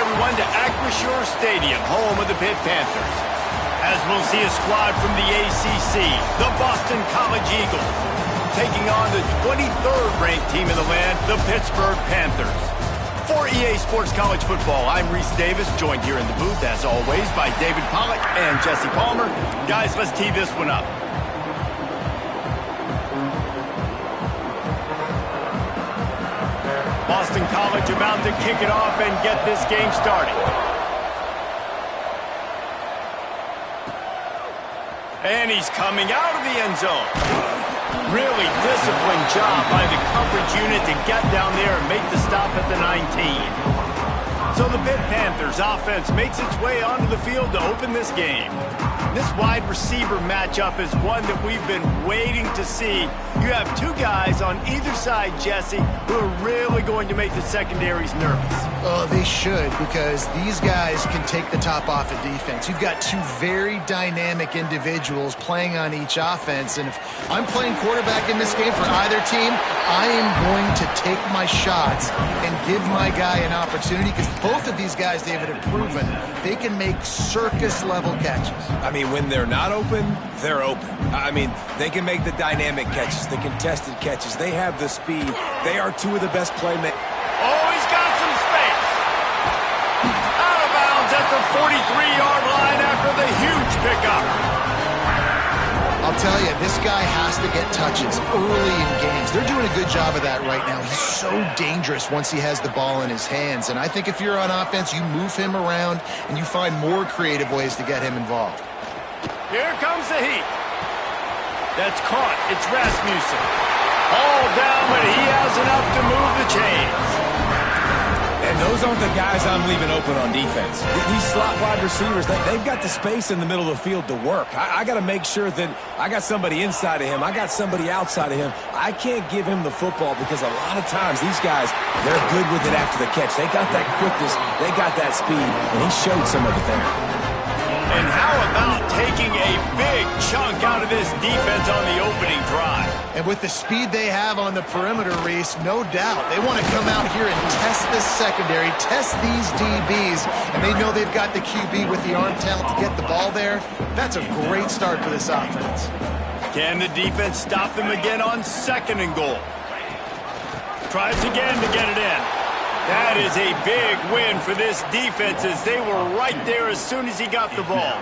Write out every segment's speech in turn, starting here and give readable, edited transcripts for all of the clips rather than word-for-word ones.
everyone, to Acrisure Stadium, home of the Pitt Panthers. As we'll see a squad from the ACC, the Boston College Eagles, taking on the 23rd ranked team in the land, the Pittsburgh Panthers. For EA Sports College Football, I'm Reese Davis, joined here in the booth, as always, by David Pollack and Jesse Palmer. Guys, let's tee this one up. Boston College about to kick it off and get this game started. And he's coming out of the end zone. Really disciplined job by the coverage unit to get down there and make the stop at the 19. So the Pitt Panthers offense makes its way onto the field to open this game. This wide receiver matchup is one that we've been waiting to see. You have two guys on either side, Jesse, who are really going to make the secondaries nervous. Oh, they should, because these guys can take the top off of defense. You've got two very dynamic individuals playing on each offense, and if I'm playing quarterback in this game for either team, I am going to take my shots and give my guy an opportunity, because both of these guys, David, have proven they can make circus-level catches. I mean, when they're not open, they're open. I mean, they can make the dynamic catches, the contested catches. They have the speed. They are two of the best playmakers. Oh, he's got some space. Out of bounds at the 43-yard line after the huge pickup. I'll tell you, this guy has to get touches early in games. They're doing a good job of that right now. He's so dangerous once he has the ball in his hands. And I think if you're on offense, you move him around and you find more creative ways to get him involved. Here comes the heat. That's caught. It's Rasmussen. All down, but he has enough to move the chains. And those aren't the guys I'm leaving open on defense. These slot wide receivers, they've got the space in the middle of the field to work. I got to make sure that I got somebody inside of him. I got somebody outside of him. I can't give him the football because a lot of times these guys, they're good with it after the catch. They got that quickness. They got that speed, and he showed some of it there. And how about taking a big chunk out of this defense on the opening drive? And with the speed they have on the perimeter, Reese, no doubt, they want to come out here and test this secondary, test these DBs, and they know they've got the QB with the arm talent to get the ball there. That's a great start for this offense. Can the defense stop them again on 2nd and goal? Tries again to get it in. That is a big win for this defense as they were right there as soon as he got the ball.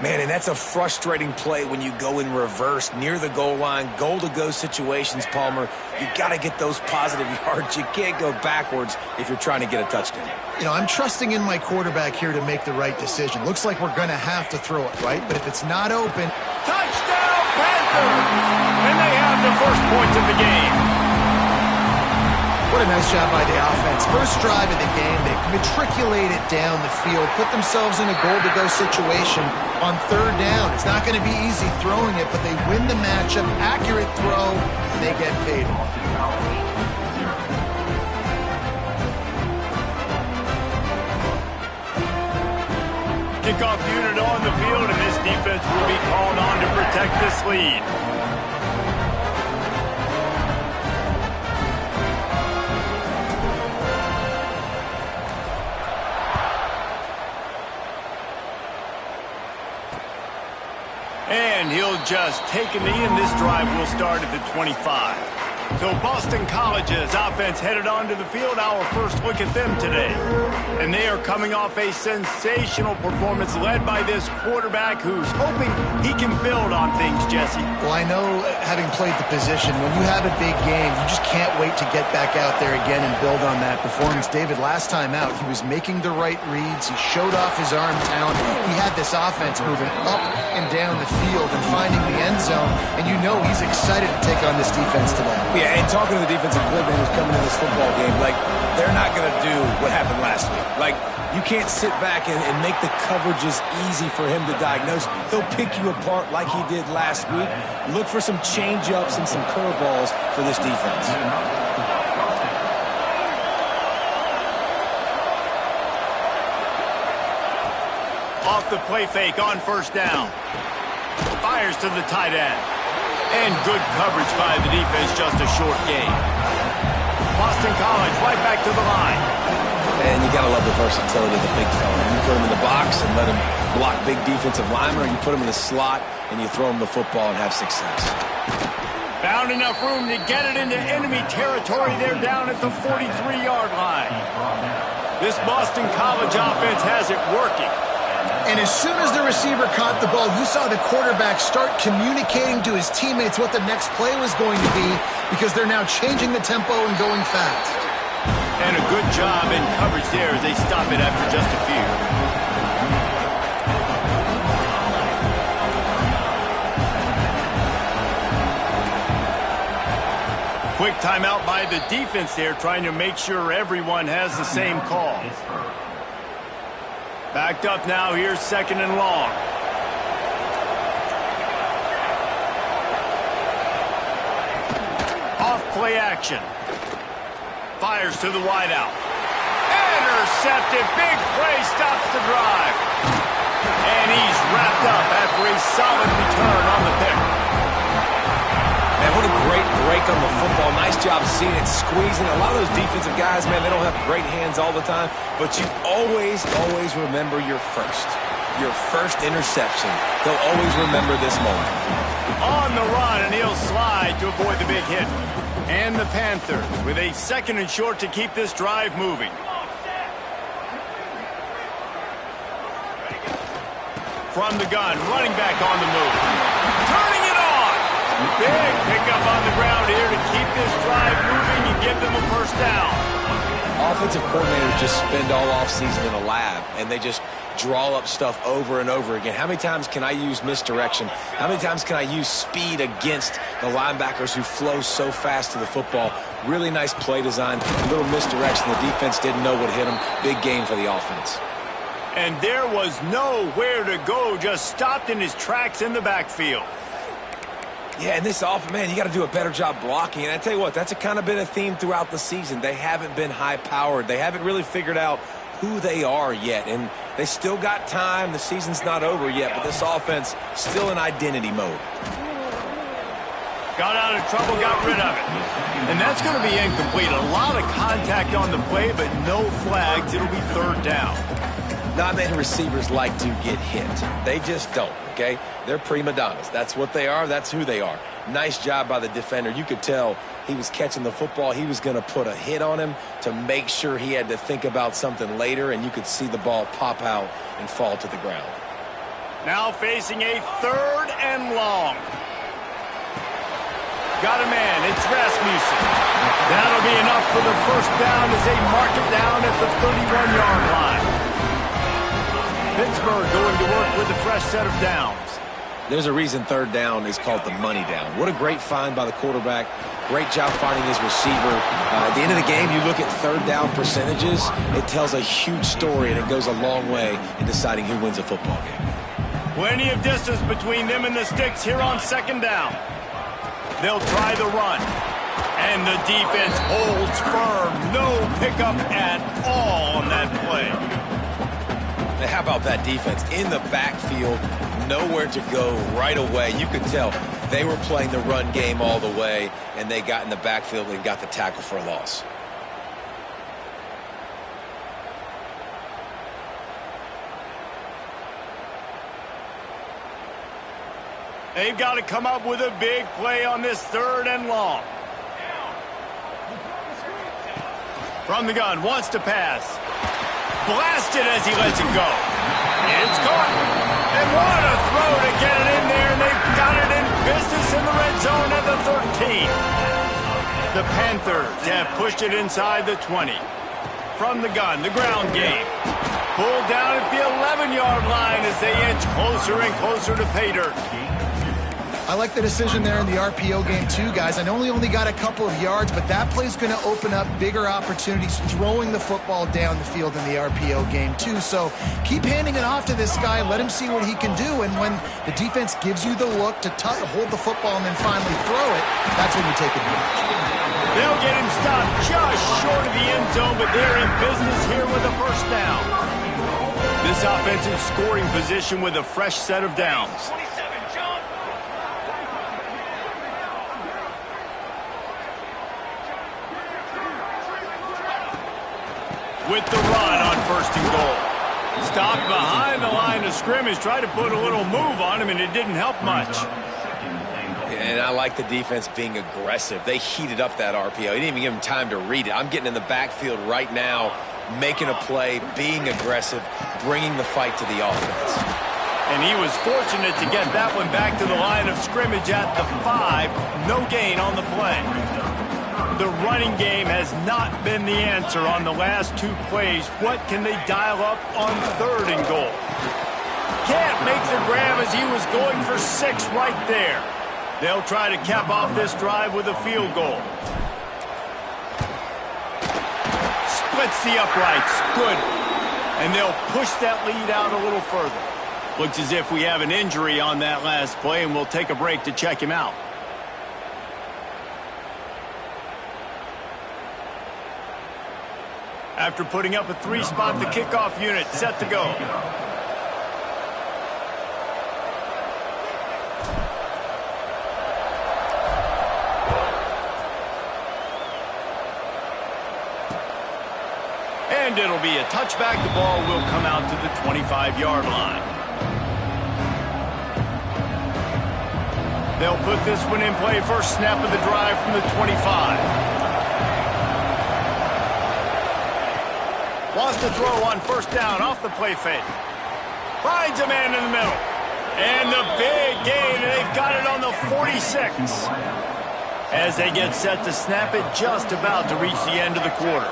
Man, and that's a frustrating play when you go in reverse near the goal line, goal-to-go situations, Palmer. You got to get those positive yards. You can't go backwards if you're trying to get a touchdown. You know, I'm trusting in my quarterback here to make the right decision. Looks like we're going to have to throw it, right? But if it's not open... Touchdown, Panthers! And they have the first points of the game. What a nice job by the offense. First drive of the game, they matriculated down the field, put themselves in a goal-to-go situation on 3rd down. It's not going to be easy throwing it, but they win the matchup, accurate throw, and they get paid. Kickoff unit on the field, and this defense will be called on to protect this lead. And he'll just take a knee, and this drive will start at the 25. So Boston College's offense headed onto the field. Our first look at them today. And they are coming off a sensational performance led by this quarterback who's hoping he can build on things, Jesse. Well, I know, having played the position, when you have a big game, you just can't wait to get back out there again and build on that performance. David, last time out, he was making the right reads. He showed off his arm talent. He had this offense moving up and down the field and finding the end zone. And you know he's excited to take on this defense today. Yeah, and talking to the defensive coordinators coming in this football game, like, they're not going to do what happened last week. Like, you can't sit back and make the coverages easy for him to diagnose. He'll pick you apart like he did last week. Look for some change-ups and some curveballs for this defense. Off the play fake on 1st down. Fires to the tight end. And good coverage by the defense, just a short gain. Boston College right back to the line. And you got to love the versatility of the big fella. You put him in the box and let him block big defensive linemen, or you put him in the slot and you throw him the football and have success. Found enough room to get it into enemy territory. They're down at the 43-yard line. This Boston College offense has it working. And as soon as the receiver caught the ball, you saw the quarterback start communicating to his teammates what the next play was going to be, because they're now changing the tempo and going fast. And a good job in coverage there as they stop it after just a few. Quick timeout by the defense there, trying to make sure everyone has the same call. Backed up now, here's 2nd and long. Off play action. Fires to the wideout. Intercepted. Big play stops the drive. And he's wrapped up after a solid return on the pick. Man, what a great break on the football. Nice job seeing it, squeezing. A lot of those defensive guys, man, they don't have great hands all the time, but you always remember your first interception. They'll always remember this moment. On the run, and he'll slide to avoid the big hit. And the Panthers with a 2nd and short to keep this drive moving. From the gun, running back on the move. Turning it on! Big pickup on the ground here to keep this drive moving and give them a first down. Offensive coordinators just spend all offseason in a lab, and they just draw up stuff over and over again. How many times can I use misdirection? How many times can I use speed against the linebackers who flow so fast to the football? Really nice play design, a little misdirection. The defense didn't know what hit them. Big game for the offense. And there was nowhere to go, just stopped in his tracks in the backfield. Yeah, and this offense, man, you got to do a better job blocking. And I tell you what, that's kind of been a theme throughout the season. They haven't been high-powered. They haven't really figured out who they are yet. And they still got time. The season's not over yet, but this offense still in identity mode. Got out of trouble, got rid of it. And that's going to be incomplete. A lot of contact on the play, but no flags. It'll be 3rd down. Not many receivers like to get hit. They just don't, okay? They're prima donnas. That's what they are. That's who they are. Nice job by the defender. You could tell he was catching the football. He was going to put a hit on him to make sure he had to think about something later, and you could see the ball pop out and fall to the ground. Now facing a 3rd and long. Got a man. It's Rasmussen. That'll be enough for the first down as they mark it down at the 31-yard line. Pittsburgh going to work with a fresh set of downs. There's a reason 3rd down is called the money down. What a great find by the quarterback. Great job finding his receiver. At the end of the game, you look at 3rd down percentages. It tells a huge story, and it goes a long way in deciding who wins a football game. Plenty of distance between them and the sticks here on 2nd down. They'll try the run. And the defense holds firm. No pickup at all on that play. Now, how about that defense? In the backfield, nowhere to go right away. You could tell they were playing the run game all the way, and they got in the backfield and got the tackle for a loss. They've got to come up with a big play on this 3rd and long. From the gun, wants to pass. Blasted as he lets it go. It's caught. And what a throw to get it in there, and they've got it in business in the red zone at the 13. The Panthers have pushed it inside the 20. From the gun, the ground game. Pulled down at the 11-yard line as they inch closer and closer to pay dirt. I like the decision there in the RPO game too, guys. I know he only got a couple of yards, but that play's going to open up bigger opportunities throwing the football down the field in the RPO game too. So keep handing it off to this guy. Let him see what he can do. And when the defense gives you the look to hold the football and then finally throw it, that's when you take advantage. They'll get him stopped just short of the end zone, but they're in business here with a first down. This offense is scoring position with a fresh set of downs. with the run on 1st and goal. Stopped behind the line of scrimmage, tried to put a little move on him, and it didn't help much. And I like the defense being aggressive. They heated up that RPO. He didn't even give him time to read it. I'm getting in the backfield right now, making a play, being aggressive, bringing the fight to the offense. And he was fortunate to get that one back to the line of scrimmage at the 5. No gain on the play. The running game has not been the answer on the last 2 plays. What can they dial up on 3rd and goal? Can't make the grab as he was going for 6 right there. They'll try to cap off this drive with a field goal. Splits the uprights. Good. And they'll push that lead out a little further. Looks as if we have an injury on that last play, and we'll take a break to check him out. After putting up a 3-spot, the kickoff unit set to go. And it'll be a touchback. The ball will come out to the 25-yard line. They'll put this one in play. First snap of the drive from the 25. Wants to throw on 1st down off the play fake. Finds a man in the middle. And the big gain, and they've got it on the 46. As they get set to snap it, just about to reach the end of the quarter.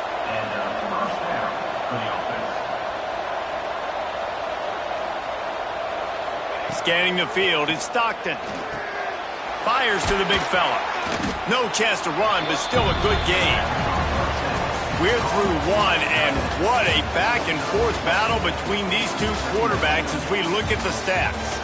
Scanning the field, it's Stockton. Fires to the big fella. No chance to run, but still a good game. We're through 1, and what a back-and-forth battle between these 2 quarterbacks as we look at the stats.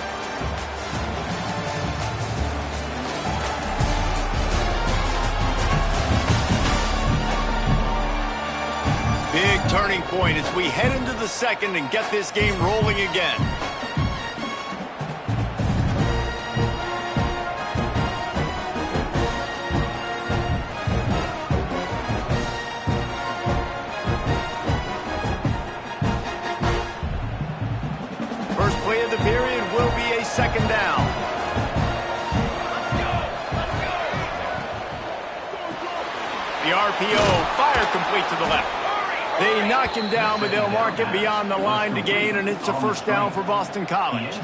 Big turning point as we head into the 2nd and get this game rolling again. Play of the period will be a 2nd down. The RPO, fire complete to the left. They knock him down, but they'll mark it beyond the line to gain, and it's a 1st down for Boston College.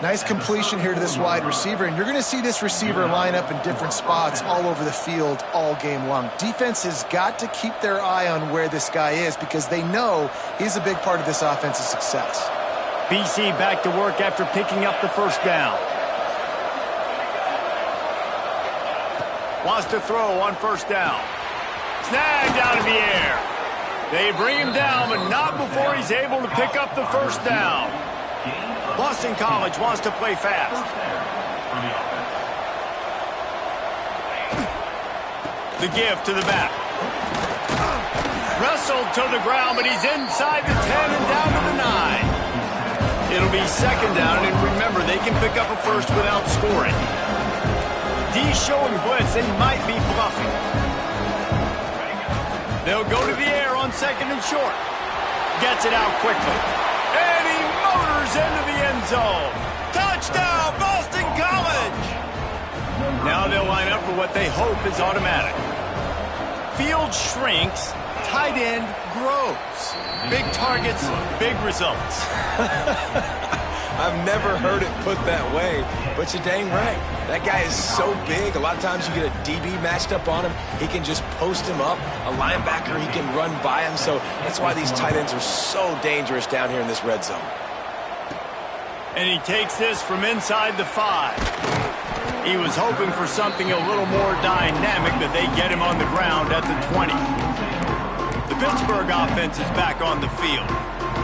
Nice completion here to this wide receiver, and you're going to see this receiver line up in different spots all over the field all game long. Defense has got to keep their eye on where this guy is because they know he's a big part of this offense's success. BC back to work after picking up the 1st down. Wants to throw on 1st down. Snagged out of the air. They bring him down, but not before he's able to pick up the 1st down. Boston College wants to play fast. The give to the back. Wrestled to the ground, but he's inside the 10 and down to the 9. It'll be 2nd down, and remember, they can pick up a 1st without scoring. D showing blitz, they might be bluffing. They'll go to the air on 2nd and short. Gets it out quickly. And he motors into the end zone. Touchdown, Boston College! Now they'll line up for what they hope is automatic. Field shrinks, tight end grows. Big targets, big results. I've never heard it put that way, but you're dang right. That guy is so big. A lot of times you get a DB matched up on him. He can just post him up. A linebacker, he can run by him. So that's why these tight ends are so dangerous down here in this red zone. And he takes this from inside the 5. He was hoping for something a little more dynamic, but they get him on the ground at the 20. The Pittsburgh offense is back on the field.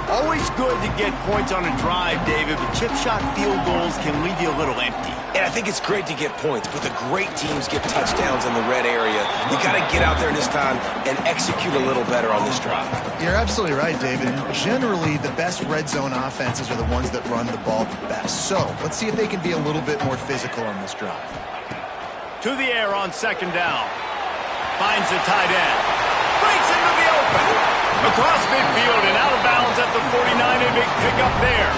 Always good to get points on a drive, David, but chip shot field goals can leave you a little empty. And I think it's great to get points, but the great teams get touchdowns in the red area. You got to get out there this time and execute a little better on this drive. You're absolutely right, David. Generally, the best red zone offenses are the ones that run the ball the best. So let's see if they can be a little bit more physical on this drive. To the air on 2nd down. Finds the tight end. breaks into the open. Across midfield and out of bounds at the 49. A big pickup there.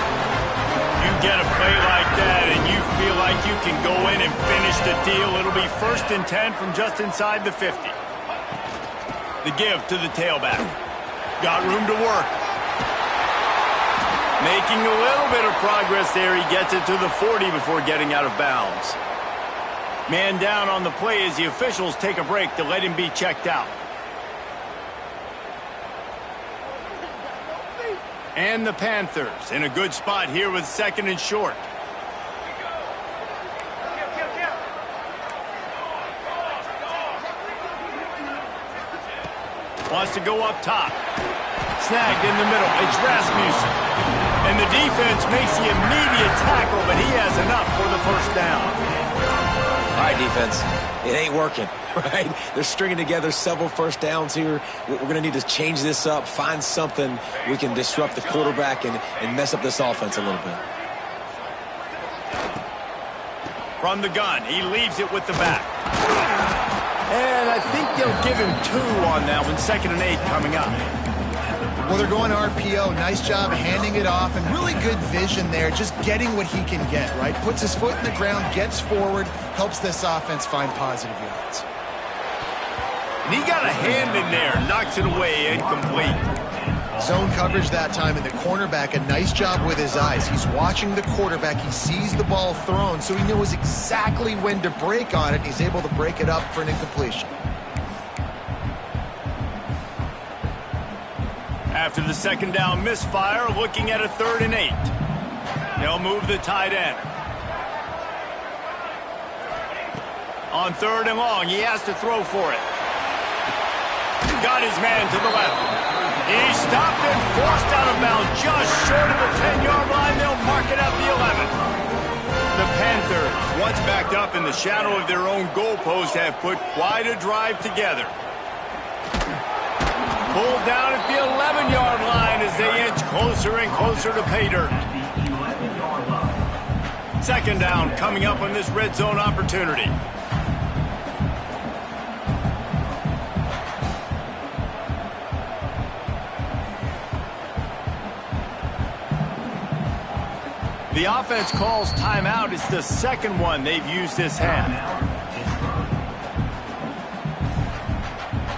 You get a play like that and you feel like you can go in and finish the deal. It'll be 1st and 10 from just inside the 50. The give to the tailback. Got room to work. Making a little bit of progress there. He gets it to the 40 before getting out of bounds. Man down on the play as the officials take a break to let him be checked out. And the Panthers in a good spot here with 2nd and short. Wants to go up top. Snagged in the middle. It's Rasmussen. And the defense makes the immediate tackle, but he has enough for the 1st down. All right, defense. It ain't working, right? They're stringing together several 1st downs here. We're going to need to change this up, find something we can disrupt the quarterback and mess up this offense a little bit. From the gun, he leaves it with the back. And I think they'll give him 2 on that one. 2nd and 8 coming up. Well, they're going RPO. Nice job handing it off, and really good vision there, just getting what he can get, right? Puts his foot in the ground, gets forward, helps this offense find positive yards. And he got a hand in there, knocks it away, incomplete. Zone coverage that time, and the cornerback, a nice job with his eyes. He's watching the quarterback. He sees the ball thrown, so he knows exactly when to break on it. He's able to break it up for an incompletion. After the 2nd down misfire, looking at a 3rd and 8. They'll move the tight end. On 3rd and long, he has to throw for it. Got his man to the left. He stopped and forced out of bounds just short of the 10-yard line. They'll mark it at the 11. The Panthers, once backed up in the shadow of their own goalpost, have put quite a drive together. Pulled down at the 11-yard line as they inch closer and closer to pay dirt. 2nd down coming up on this red zone opportunity. The offense calls timeout. It's the 2nd one they've used this half.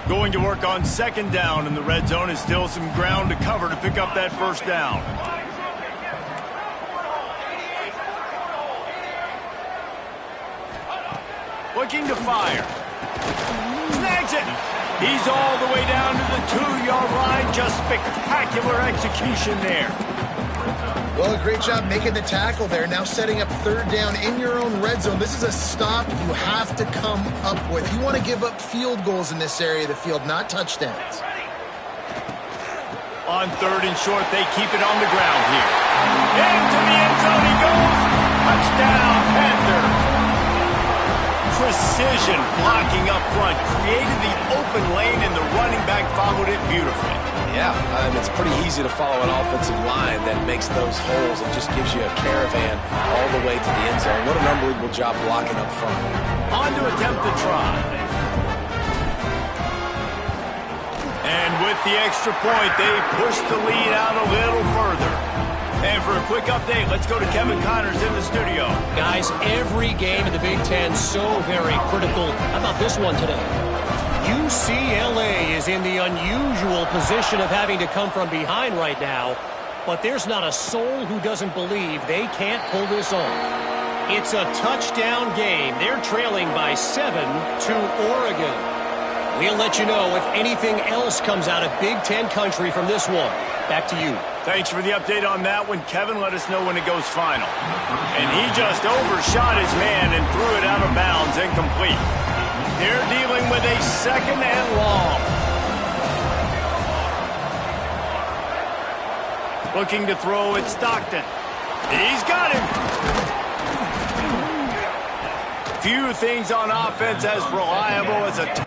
Going to work on 2nd down in the red zone. Is still some ground to cover to pick up that 1st down. Looking to fire. Snags it. He's all the way down to the 2-yard line. Just spectacular execution there. Well, a great job making the tackle there. Now setting up 3rd down in your own red zone. This is a stop you have to come up with. You want to give up field goals in this area of the field, not touchdowns. On 3rd and short, they keep it on the ground here. Into the end zone he goes. Touchdown, Panthers. Precision blocking up front. Created the open lane, and the running back followed it beautifully. Yeah, it's pretty easy to follow an offensive line that makes those holes. It just gives you a caravan all the way to the end zone. What an unbelievable job blocking up front. On to attempt the try. And with the extra point, they push the lead out a little further. And for a quick update, let's go to Kevin Connors in the studio. Guys, every game in the Big Ten so very critical. How about this one today? UCLA is in the unusual position of having to come from behind right now, but there's not a soul who doesn't believe they can't pull this off. It's a touchdown game. They're trailing by 7 to Oregon. We'll let you know if anything else comes out of Big Ten country from this one. Back to you. Thanks for the update on that one, Kevin. Let us know when it goes final. And he just overshot his man and threw it out of bounds, incomplete. They're dealing with a 2nd and long. Looking to throw at Stockton. He's got him. Few things on offense as reliable as a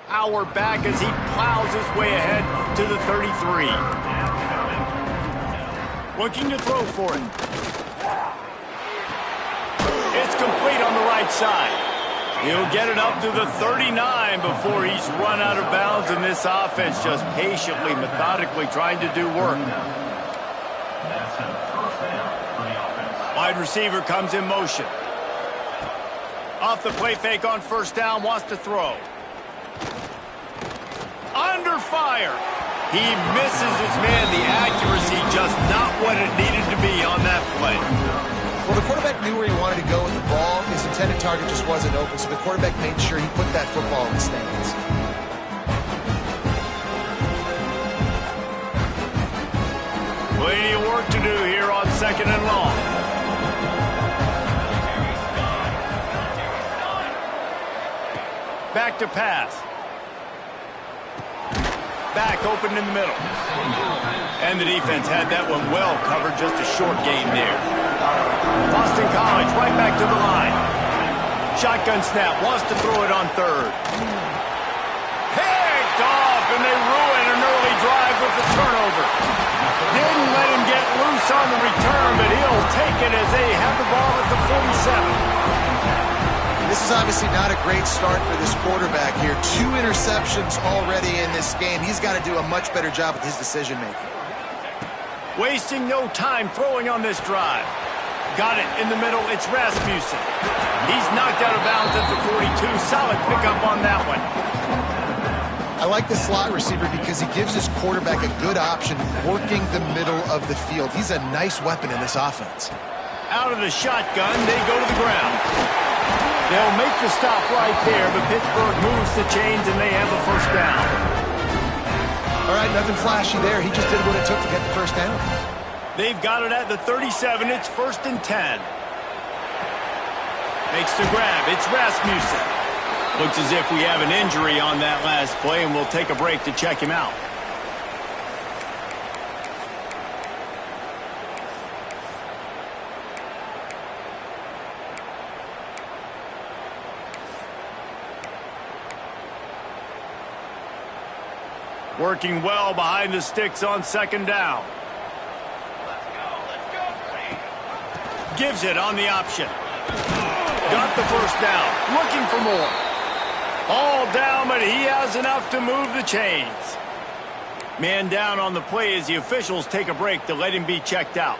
power back as he plows his way ahead to the 33. Looking to throw for it. It's complete on the right side. He'll get it up to the 39 before he's run out of bounds, and this offense just patiently, methodically trying to do work. Wide receiver comes in motion. Off the play fake on first down, wants to throw. Under fire. He misses his man. The accuracy just not what it needed to be on that play. Well, the quarterback knew where he wanted to go with the ball. His intended target just wasn't open, so the quarterback made sure he put that football in the stands. Plenty of work to do here on 2nd and long. Back to pass. Back open in the middle. And the defense had that one well covered, just a short game there. Boston College right back to the line. Shotgun snap, wants to throw it on third. Picked off, and they ruin an early drive with the turnover. Didn't let him get loose on the return, but he'll take it as they have the ball at the 47. This is obviously not a great start for this quarterback here. 2 interceptions already in this game. He's got to do a much better job with his decision-making. Wasting no time throwing on this drive. Got it in the middle. It's Rasmussen. He's knocked out of bounds at the 42. Solid pickup on that one. I like the slot receiver because he gives his quarterback a good option working the middle of the field. He's a nice weapon in this offense. Out of the shotgun, they go to the ground. They'll make the stop right there, but Pittsburgh moves the chains and they have a first down. All right, nothing flashy there. He just did what it took to get the first down. They've got it at the 37. It's 1st and 10. Makes the grab. It's Rasmussen. Looks as if we have an injury on that last play, and we'll take a break to check him out. Working well behind the sticks on 2nd down. Gives it on the option. Got the first down. Looking for more. All down, but he has enough to move the chains. Man down on the play as the officials take a break to let him be checked out.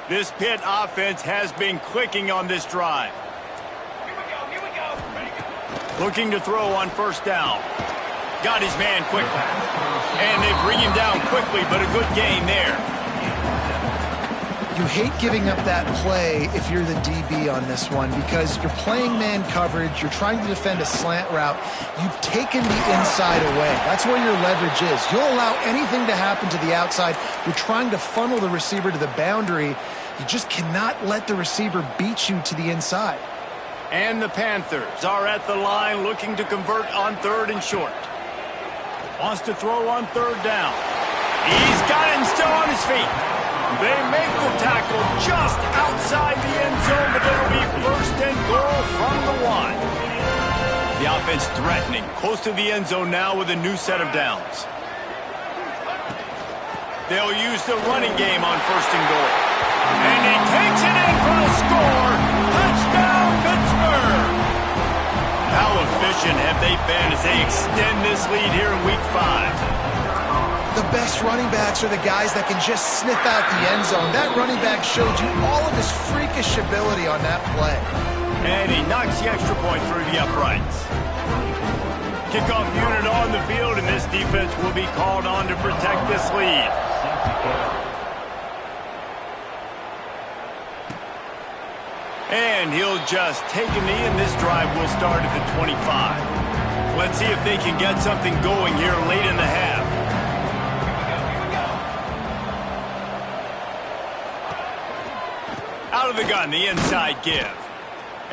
This Pitt offense has been clicking on this drive. Here we go. Ready to go. Looking to throw on first down. Got his man quickly. And they bring him down quickly, but a good gain there. You hate giving up that play if you're the DB on this one because you're playing man coverage, you're trying to defend a slant route, you've taken the inside away. That's where your leverage is. You'll allow anything to happen to the outside. You're trying to funnel the receiver to the boundary. You just cannot let the receiver beat you to the inside. And the Panthers are at the line looking to convert on 3rd and short. Wants to throw on 3rd down. He's got it and still on his feet. They make the tackle just outside the end zone, but it'll be 1st and goal from the 1. The offense threatening, close to the end zone now with a new set of downs. They'll use the running game on 1st and goal. And he takes it in for a score. Touchdown, Pittsburgh! How efficient have they been as they extend this lead here in Week 5? The best running backs are the guys that can just sniff out the end zone. That running back showed you all of his freakish ability on that play. And he knocks the extra point through the uprights. Kickoff unit on the field, and this defense will be called on to protect this lead. And he'll just take a knee, and this drive will start at the 25. Let's see if they can get something going here late in the half. Out of the gun, the inside give.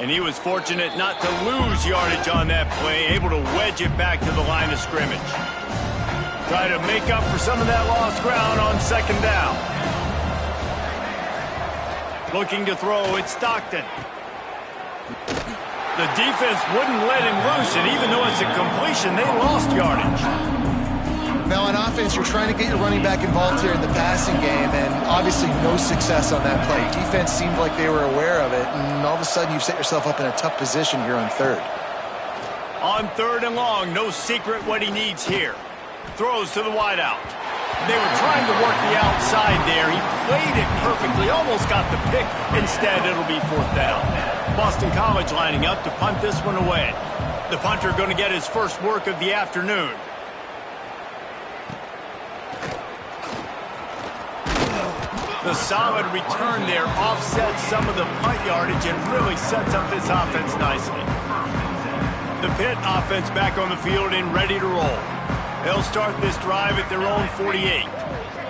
And he was fortunate not to lose yardage on that play, able to wedge it back to the line of scrimmage. Try to make up for some of that lost ground on second down. Looking to throw, it's Stockton. The defense wouldn't let him loose, and even though it's a completion, they lost yardage. Now on offense, you're trying to get your running back involved here in the passing game, and obviously no success on that play. Defense seemed like they were aware of it, and all of a sudden you've set yourself up in a tough position here on third. On third and long, no secret what he needs here. Throws to the wideout. They were trying to work the outside there. He played it perfectly, almost got the pick. Instead, it'll be fourth down. Boston College lining up to punt this one away. The punter going to get his first work of the afternoon. The solid return there offsets some of the punt yardage and really sets up this offense nicely. The Pitt offense back on the field and ready to roll. They'll start this drive at their own 48.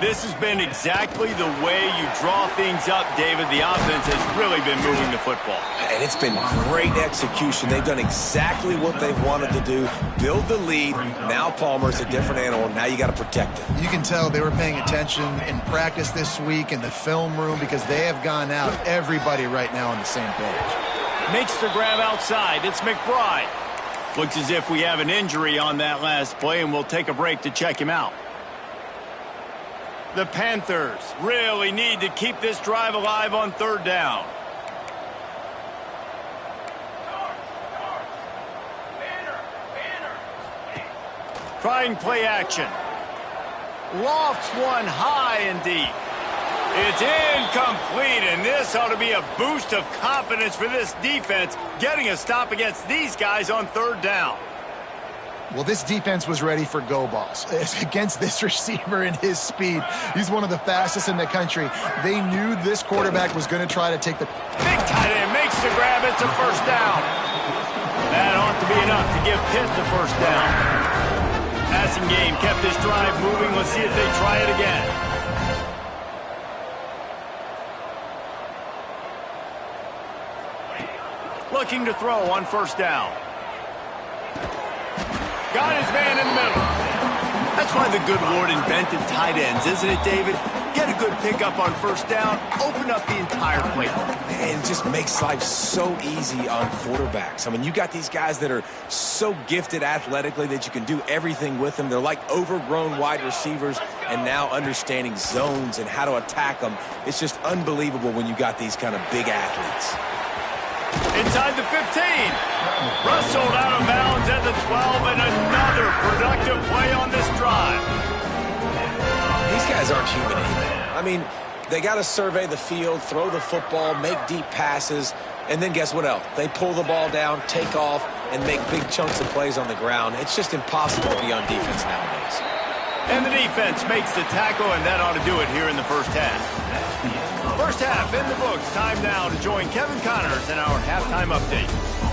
This has been exactly the way you draw things up, David. The offense has really been moving the football. And it's been great execution. They've done exactly what they've wanted to do. Build the lead. Now Palmer's a different animal. Now you got to protect it. You can tell they were paying attention in practice this week in the film room because they have gone out. Everybody right now on the same page. Makes the grab outside. It's McBride. Looks as if we have an injury on that last play, and we'll take a break to check him out. The Panthers really need to keep this drive alive on third down. Trying play action. Lofts one high and deep. It's incomplete, and this ought to be a boost of confidence for this defense, getting a stop against these guys on third down. Well, this defense was ready for go balls. Against this receiver and his speed, he's one of the fastest in the country. They knew this quarterback was going to try to take the... Big tight end makes the grab. It's a first down. That ought to be enough to give Pitt the first down. Passing game kept this drive moving. Let's see if they try it again. Looking to throw on first down. Got his man in the middle. That's why the good Lord invented tight ends, isn't it, David? Get a good pickup on first down, open up the entire play. Man, it just makes life so easy on quarterbacks. I mean, you got these guys that are so gifted athletically that you can do everything with them. They're like overgrown wide receivers, and now understanding zones and how to attack them. It's just unbelievable when you got these kind of big athletes. Inside the 15. Rustled out of bounds at the 12, and another productive play on this drive. These guys aren't human anymore. I mean, they got to survey the field, throw the football, make deep passes, and then guess what else? They pull the ball down, take off, and make big chunks of plays on the ground. It's just impossible to be on defense nowadays. And the defense makes the tackle, and that ought to do it here in the first half. First half in the books. Time now to join Kevin Connors in our halftime update.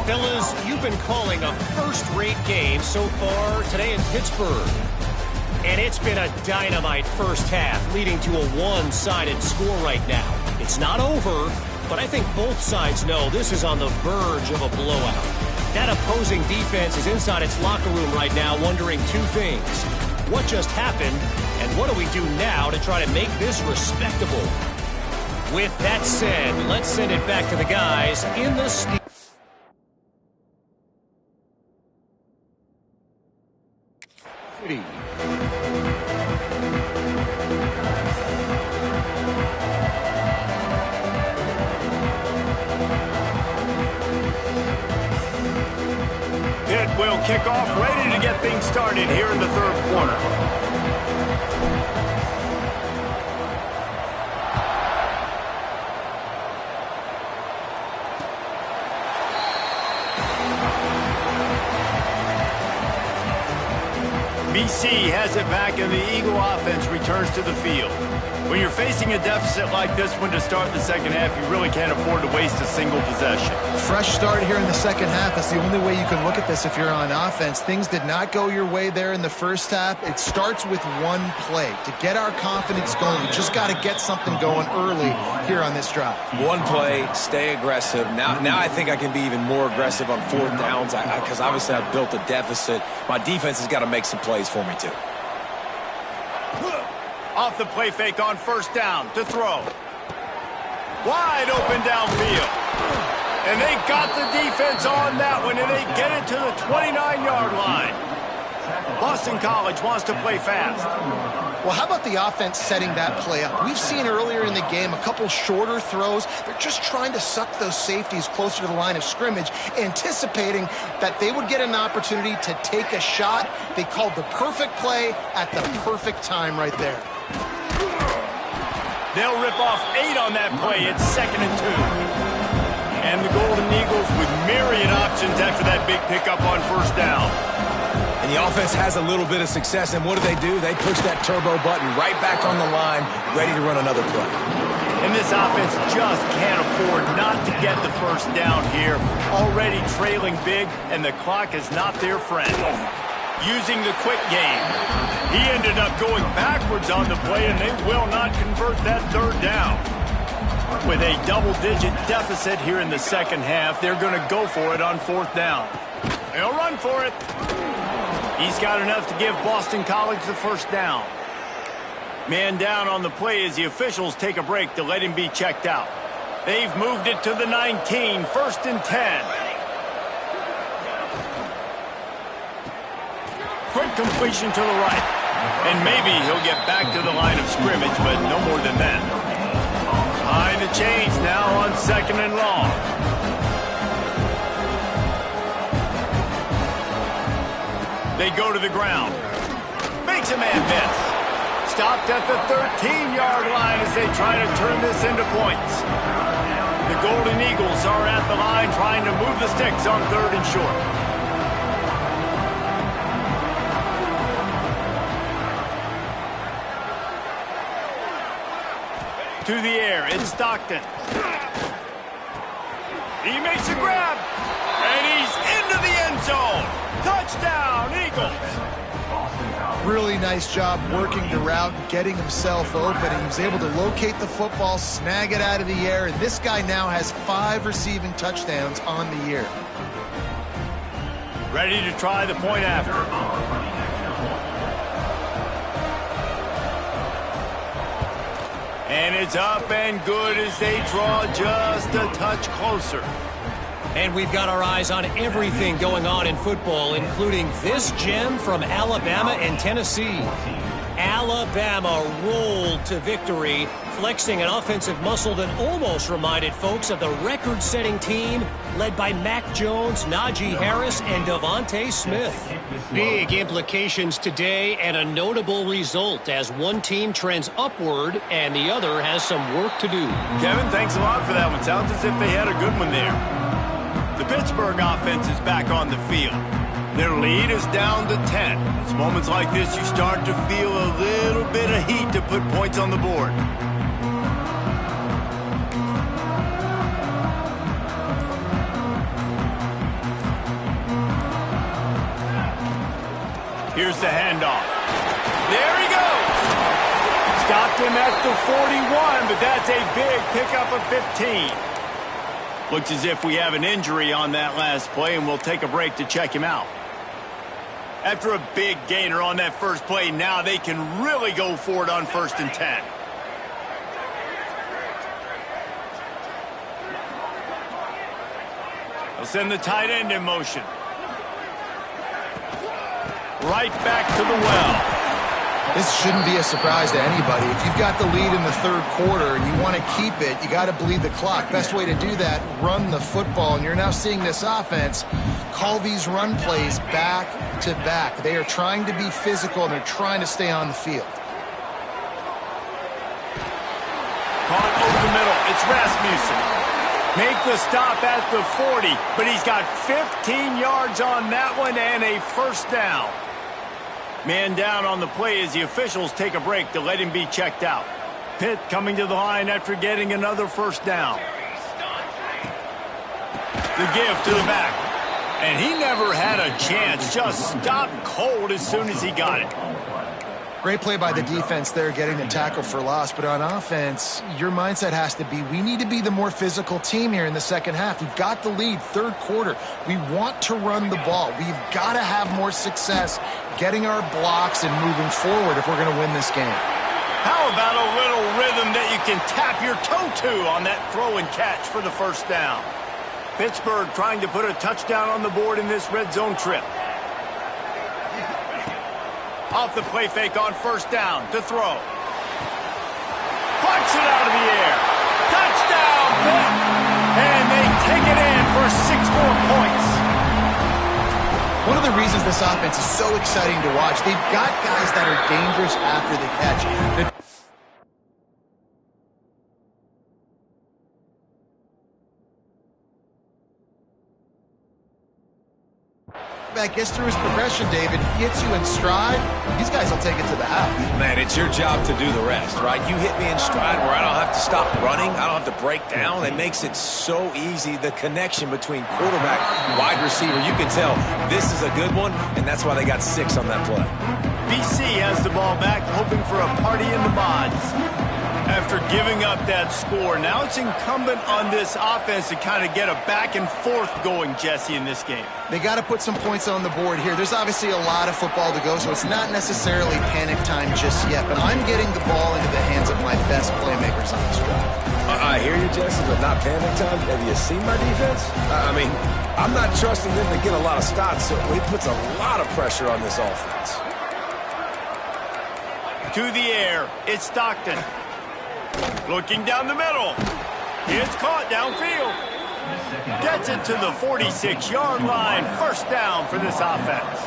Fellas, you've been calling a first-rate game so far today in Pittsburgh. And it's been a dynamite first half, leading to a one-sided score right now. It's not over, but I think both sides know this is on the verge of a blowout. That opposing defense is inside its locker room right now wondering two things. What just happened, and what do we do now to try to make this respectable? With that said, let's send it back to the guys in the studio. Pitt will kick off, ready to get things started here in the third quarter. BC has it back, and the Eagle offense returns to the field. When you're facing a deficit like this one to start the second half, you really can't afford to waste a single possession. Fresh start here in the second half. That's the only way you can look at this if you're on offense. Things did not go your way there in the first half. It starts with one play. To get our confidence going, we just got to get something going early here on this drive. One play, stay aggressive. Now I think I can be even more aggressive on fourth downs because obviously I've built a deficit. My defense has got to make some plays for me too. Off the play fake on first down to throw. Wide open downfield. And they got the defense on that one, and they get it to the 29-yard line. Boston College wants to play fast. Well, how about the offense setting that play up? We've seen earlier in the game a couple shorter throws. They're just trying to suck those safeties closer to the line of scrimmage, anticipating that they would get an opportunity to take a shot. They called the perfect play at the perfect time right there. They'll rip off 8 on that play. It's 2nd and 2. And the Golden Eagles with myriad options after that big pickup on first down. And the offense has a little bit of success, and what do? They push that turbo button right back on the line, ready to run another play. And this offense just can't afford not to get the first down here. Already trailing big, and the clock is not their friend. Using the quick game. He ended up going backwards on the play, and they will not convert that third down. With a double-digit deficit here in the second half, they're going to go for it on fourth down. They'll run for it. He's got enough to give Boston College the first down. Man down on the play as the officials take a break to let him be checked out. They've moved it to the 19, 1st and 10. Quick completion to the right. And maybe he'll get back to the line of scrimmage, but no more than that. Behind the chains now on 2nd and long. They go to the ground. Makes a man miss. Stopped at the 13-yard line as they try to turn this into points. The Golden Eagles are at the line trying to move the sticks on 3rd and short. To the air, it's Stockton. He makes a grab, and he's into the end zone. Touchdown, Eagles. Really nice job working the route and getting himself open. He was able to locate the football, snag it out of the air, and this guy now has 5 receiving touchdowns on the year. Ready to try the point after. And it's up and good as they draw just a touch closer. And we've got our eyes on everything going on in football, including this gem from Alabama and Tennessee. Alabama rolled to victory, flexing an offensive muscle that almost reminded folks of the record-setting team led by Mac Jones, Najee Harris, and Devontae Smith. Big implications today and a notable result as one team trends upward and the other has some work to do. Kevin, thanks a lot for that one. Sounds as if they had a good one there. The Pittsburgh offense is back on the field. Their lead is down to 10. It's moments like this you start to feel a little bit of heat to put points on the board. Here's the handoff. There he goes. Stopped him at the 41, but that's a big pickup of 15. Looks as if we have an injury on that last play, and we'll take a break to check him out. After a big gainer on that first play, now they can really go for it on 1st and 10. They'll send the tight end in motion. Right back to the well. This shouldn't be a surprise to anybody. If you've got the lead in the 3rd quarter and you want to keep it, you got to bleed the clock. Best way to do that, run the football. And you're now seeing this offense call these run plays back to back. They are trying to be physical and they're trying to stay on the field. Caught over the middle. It's Rasmussen. Make the stop at the 40, but he's got 15 yards on that one and a first down. Man down on the play as the officials take a break to let him be checked out. Pitt coming to the line after getting another first down. The give to the back. And he never had a chance. Just stopped cold as soon as he got it. Great play by the defense there, getting the tackle for loss. But on offense, your mindset has to be, we need to be the more physical team here in the second half. We've got the lead, third quarter. We want to run the ball. We've got to have more success getting our blocks and moving forward if we're going to win this game. How about a little rhythm that you can tap your toe to on that throw and catch for the first down? Pittsburgh trying to put a touchdown on the board in this red zone trip. Off the play fake on first down to throw. Punch it out of the air. Touchdown, Pitt! And they take it in for 6 more points. One of the reasons this offense is so exciting to watch, they've got guys that are dangerous after the catch. Back gets through his progression, David, hits you in stride, these guys will take it to the house. Man, it's your job to do the rest, right? You hit me in stride where I don't have to stop running. I don't have to break down. It makes it so easy, the connection between quarterback, wide receiver. You can tell this is a good one, and that's why they got 6 on that play. BC has the ball back, hoping for a party in the mods. After giving up that score, now it's incumbent on this offense to kind of get a back and forth going, Jesse, in this game. They got to put some points on the board here. There's obviously a lot of football to go, so it's not necessarily panic time just yet, but I'm getting the ball into the hands of my best playmakers on this drive. I hear you, Jesse, but not panic time. Have you seen my defense? I mean, I'm not trusting them to get a lot of stops, so he puts a lot of pressure on this offense. To the air, it's Stockton. Looking down the middle. It's caught downfield. Gets it to the 46-yard line. First down for this offense.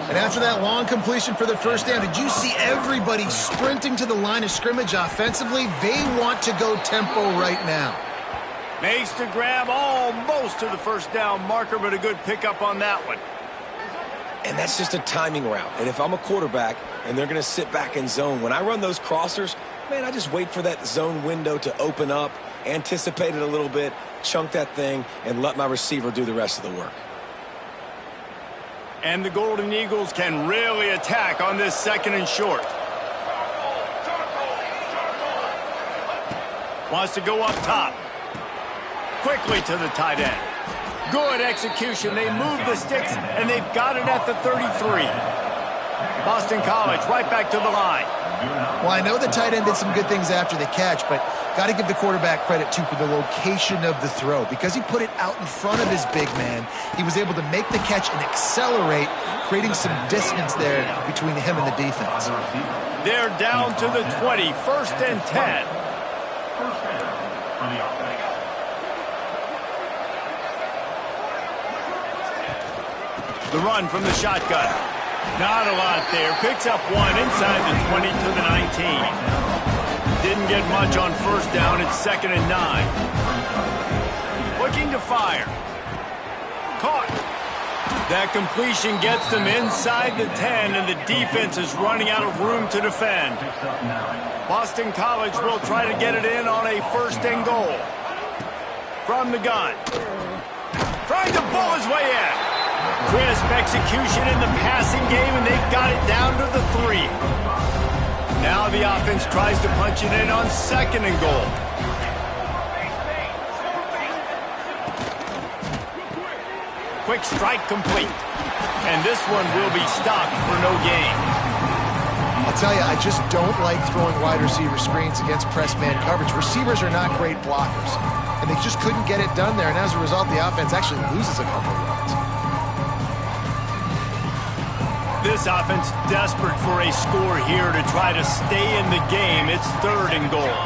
And after that long completion for the first down, did you see everybody sprinting to the line of scrimmage offensively? They want to go tempo right now. Makes the grab almost to the first down marker, but a good pickup on that one. And that's just a timing route. And if I'm a quarterback and they're going to sit back in zone, when I run those crossers, man, I just wait for that zone window to open up, anticipate it a little bit, chunk that thing, and let my receiver do the rest of the work. And the Golden Eagles can really attack on this second and short. Wants to go up top. Quickly to the tight end. Good execution. They move the sticks, and they've got it at the 33. Boston College right back to the line. Well, I know the tight end did some good things after the catch, but got to give the quarterback credit, too, for the location of the throw. Because he put it out in front of his big man, he was able to make the catch and accelerate, creating some distance there between him and the defense. They're down to the 20, 1st and 10. The run from the shotgun. Not a lot there. Picks up one inside the 20 to the 19. Didn't get much on first down. It's 2nd and 9. Looking to fire. Caught. That completion gets them inside the 10, and the defense is running out of room to defend. Boston College will try to get it in on a 1st and goal. From the gun. Trying to pull his way in. Crisp execution in the passing game, and they've got it down to the 3. Now the offense tries to punch it in on 2nd and goal. Quick strike complete. And this one will be stopped for no gain. I'll tell you, I just don't like throwing wide receiver screens against press man coverage. Receivers are not great blockers, and they just couldn't get it done there, and as a result, the offense actually loses a couple of yards. This offense desperate for a score here to try to stay in the game. It's 3rd and goal.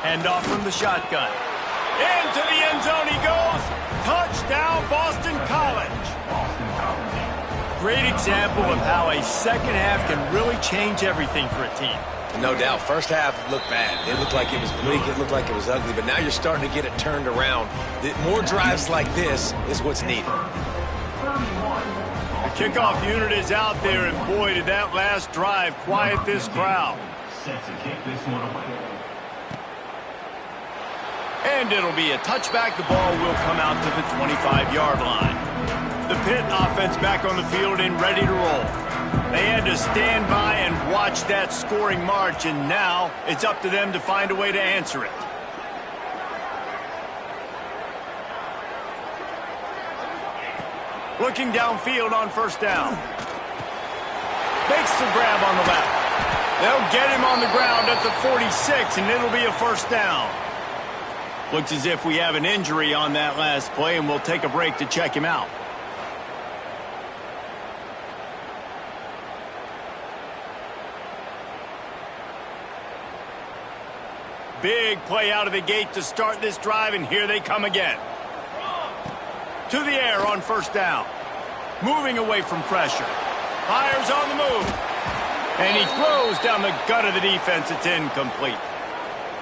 Hand off from the shotgun. Into the end zone he goes. Touchdown, Boston College. Great example of how a second half can really change everything for a team. No doubt. First half looked bad. It looked like it was bleak. It looked like it was ugly. But now you're starting to get it turned around. More drives like this is what's needed. The kickoff unit is out there, and boy, did that last drive quiet this crowd. Set to kick this one away. And it'll be a touchback. The ball will come out to the 25-yard line. The Pitt offense back on the field and ready to roll. They had to stand by and watch that scoring march, and now it's up to them to find a way to answer it. Looking downfield on first down. Makes the grab on the left. They'll get him on the ground at the 46, and it'll be a first down. Looks as if we have an injury on that last play, and we'll take a break to check him out. Big play out of the gate to start this drive, and here they come again. To the air on first down. Moving away from pressure. Fires on the move. And he throws down the gut of the defense. It's incomplete.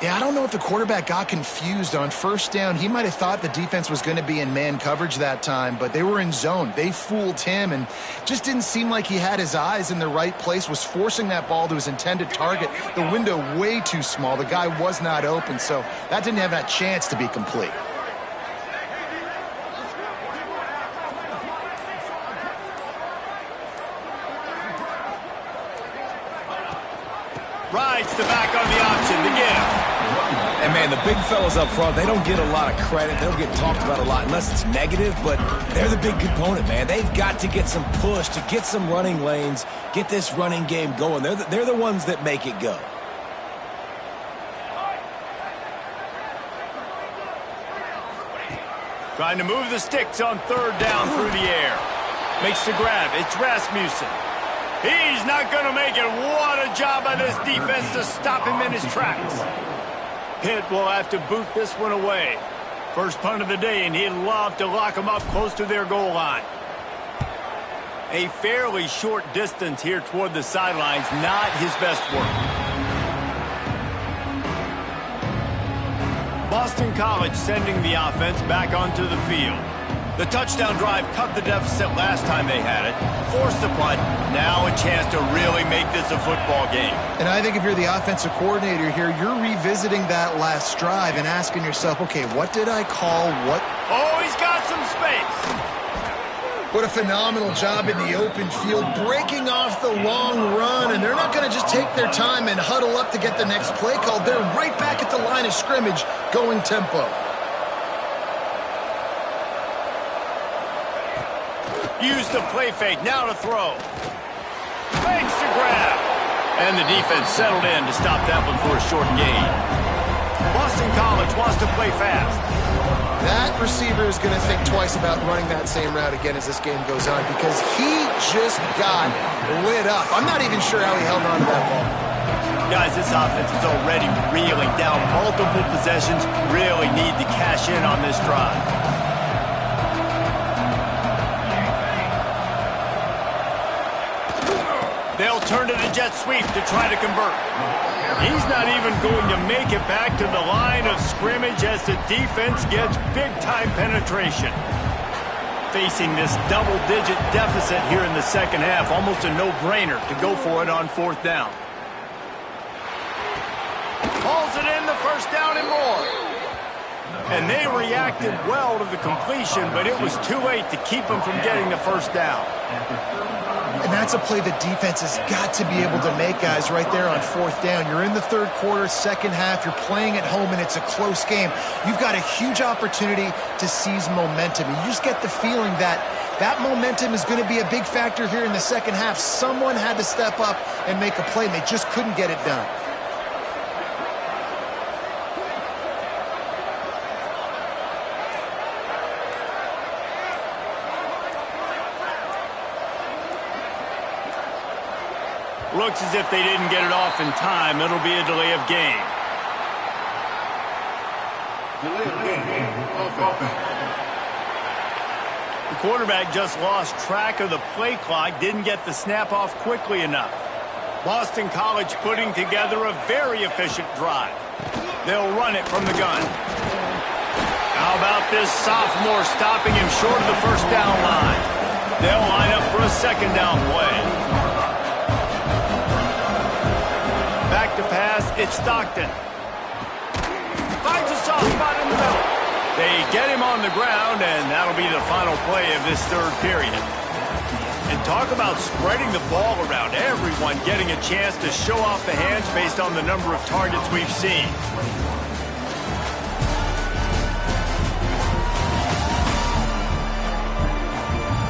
Yeah, I don't know if the quarterback got confused on first down. He might have thought the defense was going to be in man coverage that time, but they were in zone. They fooled him and just didn't seem like he had his eyes in the right place, was forcing that ball to his intended target. The window way too small. The guy was not open, so that didn't have that chance to be complete. Rides the back on the option, the give. And, man, the big fellas up front, they don't get a lot of credit. They don't get talked about a lot unless it's negative, but they're the big component, man. They've got to get some push, to get some running lanes, get this running game going. They're the ones that make it go. Trying to move the sticks on third down through the air. Makes the grab. It's Rasmussen. He's not going to make it. What a job by this defense to stop him in his tracks. Pitt will have to boot this one away. First punt of the day, and he'd love to lock him up close to their goal line. A fairly short distance here toward the sidelines, not his best work. Boston College sending the offense back onto the field. The touchdown drive cut the deficit last time they had it, forced the punt, now a chance to really make this a football game. And I think if you're the offensive coordinator here, you're revisiting that last drive and asking yourself, okay, what did I call? What? Oh, he's got some space. What a phenomenal job in the open field, breaking off the long run, and they're not going to just take their time and huddle up to get the next play called. They're right back at the line of scrimmage, going tempo. Use the play fake, now to throw. Fakes the grab. And the defense settled in to stop that one for a short gain. Boston College wants to play fast. That receiver is going to think twice about running that same route again as this game goes on because he just got lit up. I'm not even sure how he held on to that ball. Guys, this offense is already reeling down multiple possessions. Really need to cash in on this drive. They'll turn to the jet sweep to try to convert. He's not even going to make it back to the line of scrimmage as the defense gets big-time penetration. Facing this double-digit deficit here in the second half, almost a no-brainer to go for it on fourth down. Hauls it in, the first down and more. And they reacted well to the completion, but it was too late to keep them from getting the first down. And that's a play the defense has got to be able to make, guys, right there on fourth down. You're in the third quarter, second half. You're playing at home, and it's a close game. You've got a huge opportunity to seize momentum. You just get the feeling that that momentum is going to be a big factor here in the second half. Someone had to step up and make a play, and they just couldn't get it done. Looks as if they didn't get it off in time. It'll be a delay of game. The quarterback just lost track of the play clock, didn't get the snap off quickly enough. Boston College putting together a very efficient drive. They'll run it from the gun. How about this sophomore stopping him short of the first down line? They'll line up for a second down play. Back to pass, it's Stockton. Finds a soft spot in the middle. They get him on the ground, and that'll be the final play of this third period. And talk about spreading the ball around, everyone getting a chance to show off the hands based on the number of targets we've seen.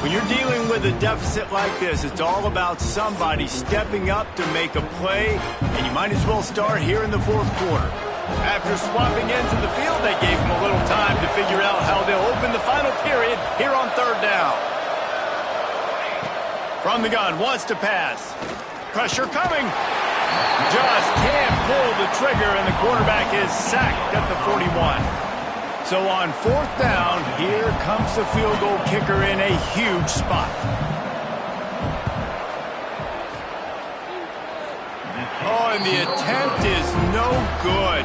When you're dealing with a deficit like this, it's all about somebody stepping up to make a play, and you might as well start here in the fourth quarter. After swapping ends of the field, they gave him a little time to figure out how they'll open the final period here on third down. From the gun, wants to pass. Pressure coming. Just can't pull the trigger, and the quarterback is sacked at the 41. So on fourth down, here comes the field goal kicker in a huge spot. Oh, and the attempt is no good.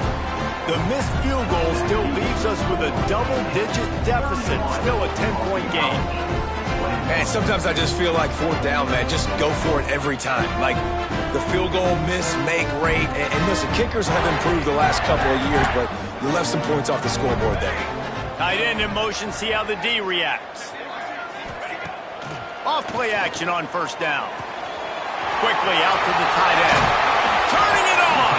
The missed field goal still leaves us with a double-digit deficit, still a 10-point game. Man, sometimes I just feel like fourth down, man, just go for it every time. Like the field goal miss, make rate. And listen, kickers have improved the last couple of years, but you left some points off the scoreboard there. Tight end in motion, see how the D reacts. Off play action on first down. Quickly out to the tight end. Turning it on.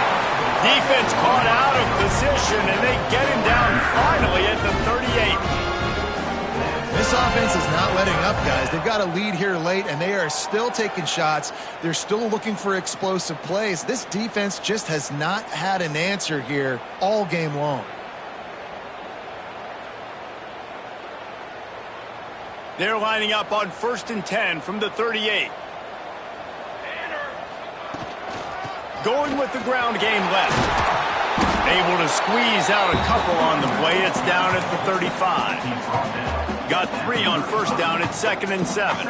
Defense caught out of position, and they get him down finally at the 38. This offense is not letting up, guys. They've got a lead here late, and they are still taking shots. They're still looking for explosive plays. This defense just has not had an answer here all game long. They're lining up on 1st and 10 from the 38. Going with the ground game left. Able to squeeze out a couple on the play. It's down at the 35. Got 3 on first down at 2nd and 7.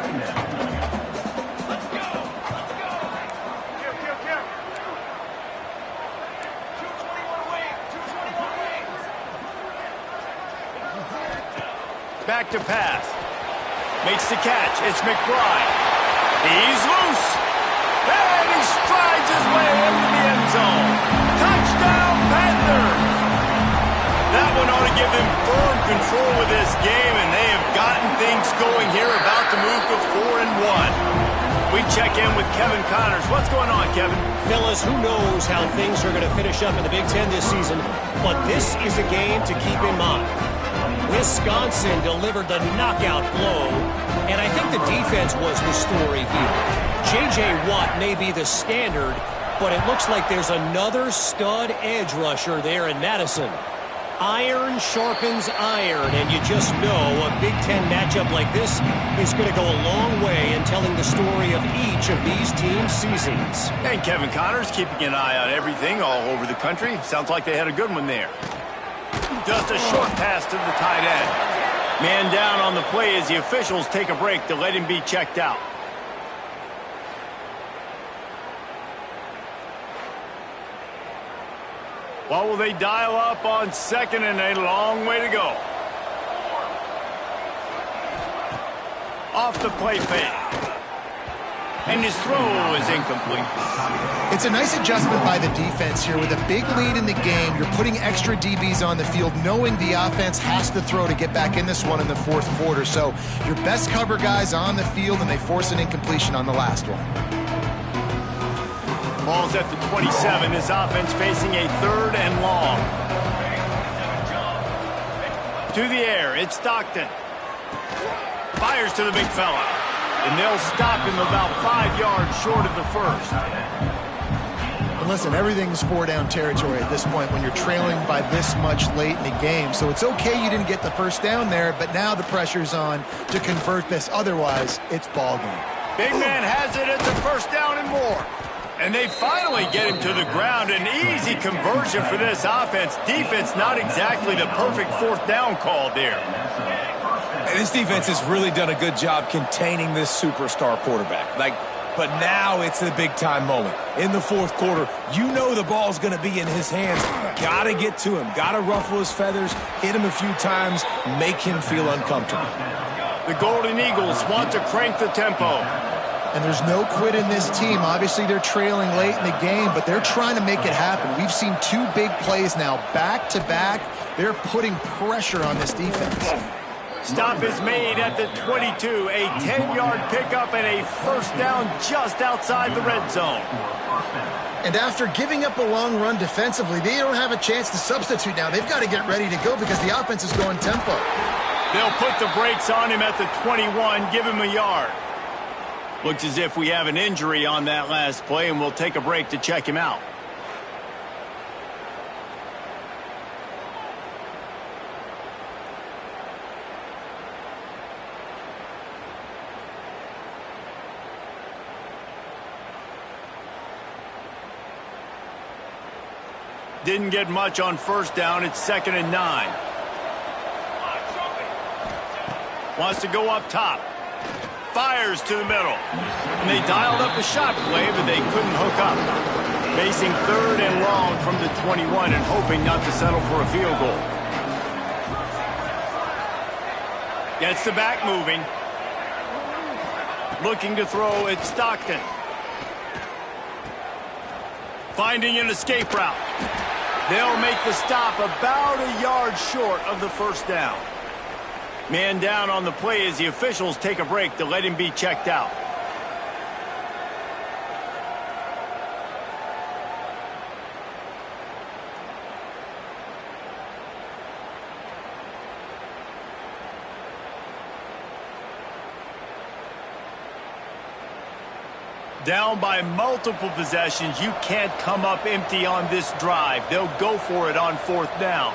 Back to pass. Makes the catch. It's McBride. He's loose. And he strides his way into the end zone. Touchdown, Panther! That one ought to give them firm control of this game, and they have gotten things going here, about to move to 4-1. We check in with Kevin Connors. What's going on, Kevin? Fellas, who knows how things are going to finish up in the Big Ten this season, but this is a game to keep in mind. Wisconsin delivered the knockout blow, and I think the defense was the story here. J.J. Watt may be the standard, but it looks like there's another stud edge rusher there in Madison. Iron sharpens iron, and you just know a Big Ten matchup like this is going to go a long way in telling the story of each of these teams' seasons. And Kevin Connors keeping an eye on everything all over the country. Sounds like they had a good one there. Just a short pass to the tight end. Man down on the play as the officials take a break to let him be checked out. What will they dial up on 2nd and a long way to go? Off the play fake. And his throw is incomplete. It's a nice adjustment by the defense here. With a big lead in the game, you're putting extra DBs on the field, knowing the offense has to throw to get back in this one in the fourth quarter. So your best cover guys on the field, and they force an incompletion on the last one. Ball's at the 27. This offense facing a 3rd and long. To the air, it's Stockton. Fires to the big fella. And they'll stop him about 5 yards short of the first. And listen, everything's 4-down territory at this point when you're trailing by this much late in the game. So it's okay you didn't get the first down there, but now the pressure's on to convert this. Otherwise, it's ball game. Big man has it. It's a 1st down and more. And they finally get him to the ground. An easy conversion for this offense. Defense not exactly the perfect 4th down call there. And this defense has really done a good job containing this superstar quarterback. But now it's the big-time moment. In the fourth quarter, you know the ball's going to be in his hands. Got to get to him. Got to ruffle his feathers, hit him a few times, make him feel uncomfortable. The Golden Eagles want to crank the tempo. And there's no quit in this team. Obviously, they're trailing late in the game, but they're trying to make it happen. We've seen 2 big plays now, back-to-back. They're putting pressure on this defense. Stop is made at the 22. A 10-yard pickup and a first down just outside the red zone. And after giving up a long run defensively, they don't have a chance to substitute now. They've got to get ready to go because the offense is going tempo. They'll put the brakes on him at the 21, give him a yard. Looks as if we have an injury on that last play, and we'll take a break to check him out. Didn't get much on first down. It's 2nd and 9. Wants to go up top. Fires to the middle. And they dialed up a shot play, but they couldn't hook up. Facing 3rd and long from the 21 and hoping not to settle for a field goal. Gets the back moving. Looking to throw at Stockton. Finding an escape route. They'll make the stop about a yard short of the first down. Man down on the play as the officials take a break to let him be checked out. Down by multiple possessions, you can't come up empty on this drive. They'll go for it on 4th down.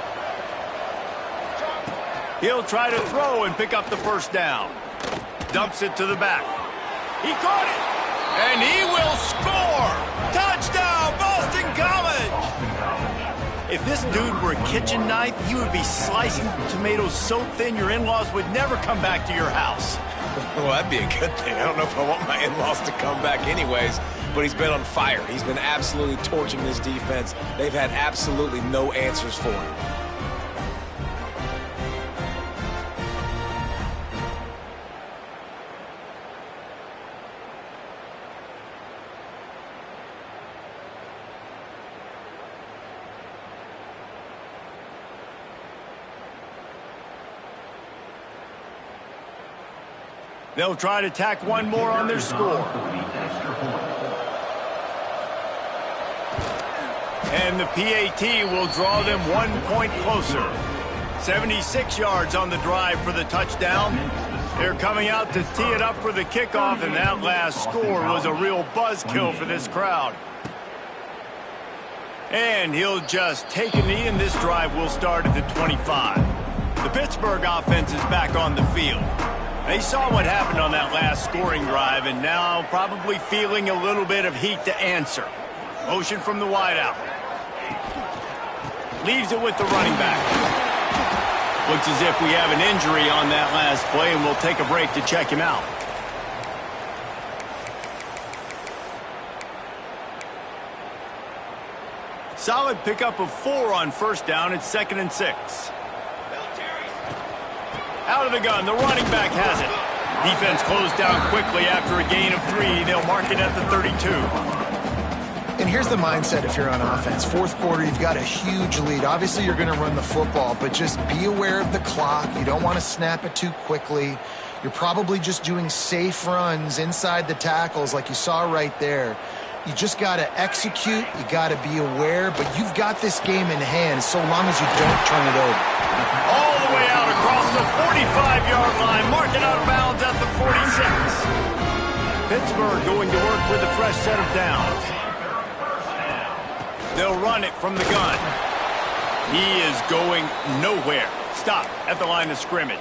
He'll try to throw and pick up the first down. Dumps it to the back. He caught it, and he will score! Touchdown, Boston College! If this dude were a kitchen knife, he would be slicing tomatoes so thin your in-laws would never come back to your house. Well, that'd be a good thing. I don't know if I want my in-laws to come back anyways, but he's been on fire. He's been absolutely torching this defense. They've had absolutely no answers for him. They'll try to tack one more on their score. And the PAT will draw them 1 point closer. 76 yards on the drive for the touchdown. They're coming out to tee it up for the kickoff, and that last score was a real buzzkill for this crowd. And he'll just take a knee, and this drive will start at the 25. The Pittsburgh offense is back on the field. They saw what happened on that last scoring drive, and now probably feeling a little bit of heat to answer. Motion from the wideout. Leaves it with the running back. Looks as if we have an injury on that last play, and we'll take a break to check him out. Solid pickup of 4 on first down. It's 2nd and 6. Out of the gun, the running back has it. Defense closed down quickly after a gain of 3. They'll mark it at the 32. And here's the mindset if you're on offense. 4th quarter, you've got a huge lead. Obviously, you're going to run the football, but just be aware of the clock. You don't want to snap it too quickly. You're probably just doing safe runs inside the tackles like you saw right there. You just got to execute. You got to be aware, but you've got this game in hand so long as you don't turn it over. All the way out across the 45-yard line, marking out of bounds at the 46. Pittsburgh going to work with a fresh set of downs. They'll run it from the gun. He is going nowhere. Stop at the line of scrimmage.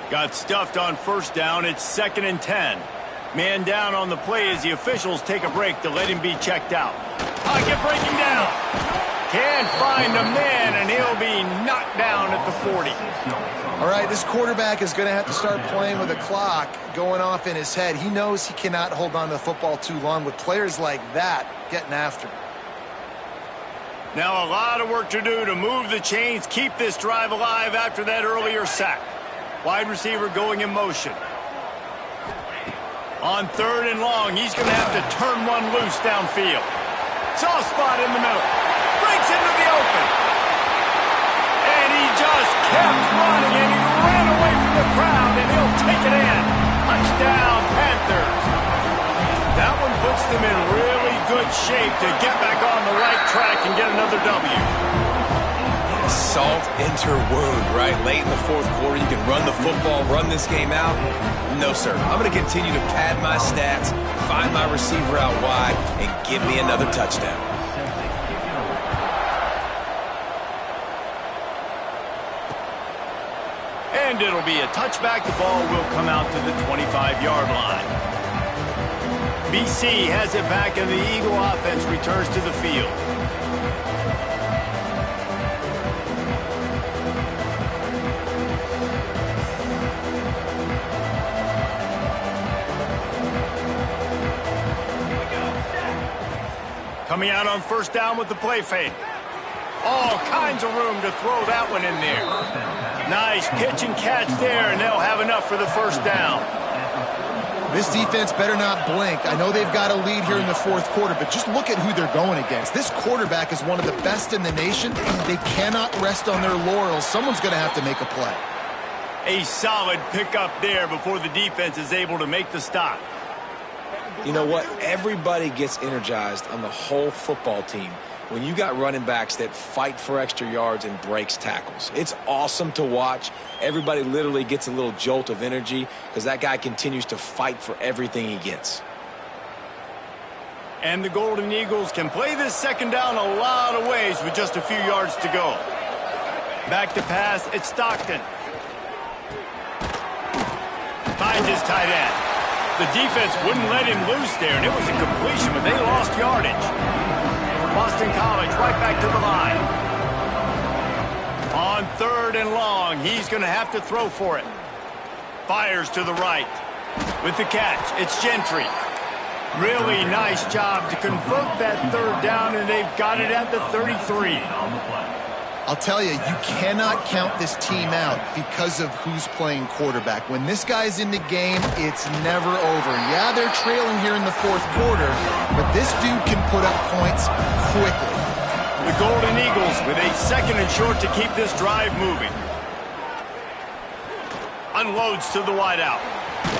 Got stuffed on first down. It's 2nd and 10. Man down on the play as the officials take a break to let him be checked out. Pocket breaking down. Can't find a man, and he'll be knocked down at the 40. All right, this quarterback is going to have to start playing with a clock going off in his head. He knows he cannot hold on to the football too long with players like that getting after him. Now a lot of work to do to move the chains, keep this drive alive after that earlier sack. Wide receiver going in motion. On 3rd and long, he's going to have to turn one loose downfield. Soft spot in the middle. Breaks into the open. And he just kept running, and he ran away from the crowd, and he'll take it in. Touchdown, Panthers. That one puts them in really good shape to get back on the right track and get another W. Salt into wound, right? Late in the 4th quarter, you can run the football, run this game out. No, sir. I'm going to continue to pad my stats, find my receiver out wide, and give me another touchdown. And it'll be a touchback. The ball will come out to the 25-yard line. BC has it back, and the Eagle offense returns to the field. Coming out on 1st down with the play fake. All kinds of room to throw that one in there. Nice pitch and catch there, and they'll have enough for the 1st down. This defense better not blink. I know they've got a lead here in the 4th quarter, but just look at who they're going against. This quarterback is one of the best in the nation. They cannot rest on their laurels. Someone's going to have to make a play. A solid pickup there before the defense is able to make the stop. You know what? Everybody gets energized on the whole football team when you got running backs that fight for extra yards and breaks tackles. It's awesome to watch. Everybody literally gets a little jolt of energy because that guy continues to fight for everything he gets. And the Golden Eagles can play this 2nd down a lot of ways with just a few yards to go. Back to pass, it's Stockton. Finds his tight end. The defense wouldn't let him loose there, and it was a completion, but they lost yardage. Boston College right back to the line. On 3rd and long, he's going to have to throw for it. Fires to the right. With the catch, it's Gentry. Really nice job to convert that 3rd down, and they've got it at the 33. I'll tell you, you cannot count this team out because of who's playing quarterback. When this guy's in the game, it's never over. Yeah, they're trailing here in the 4th quarter, but this dude can put up points quickly. The Golden Eagles with a 2nd and short to keep this drive moving. Unloads to the wideout.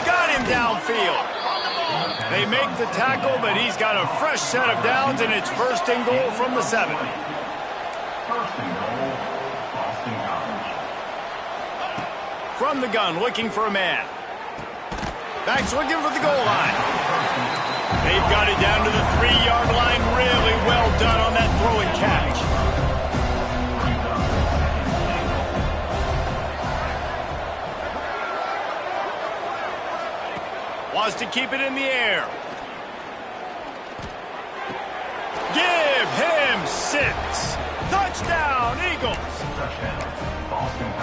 Got him downfield. They make the tackle, but he's got a fresh set of downs, and it's 1st and goal from the 7. 1st and goal, Boston College. From the gun, looking for a man. Backs looking for the goal line. They've got it down to the 3-yard line. Really well done on that throw and catch. Wants to keep it in the air. Give him 6. Touchdown, Eagles.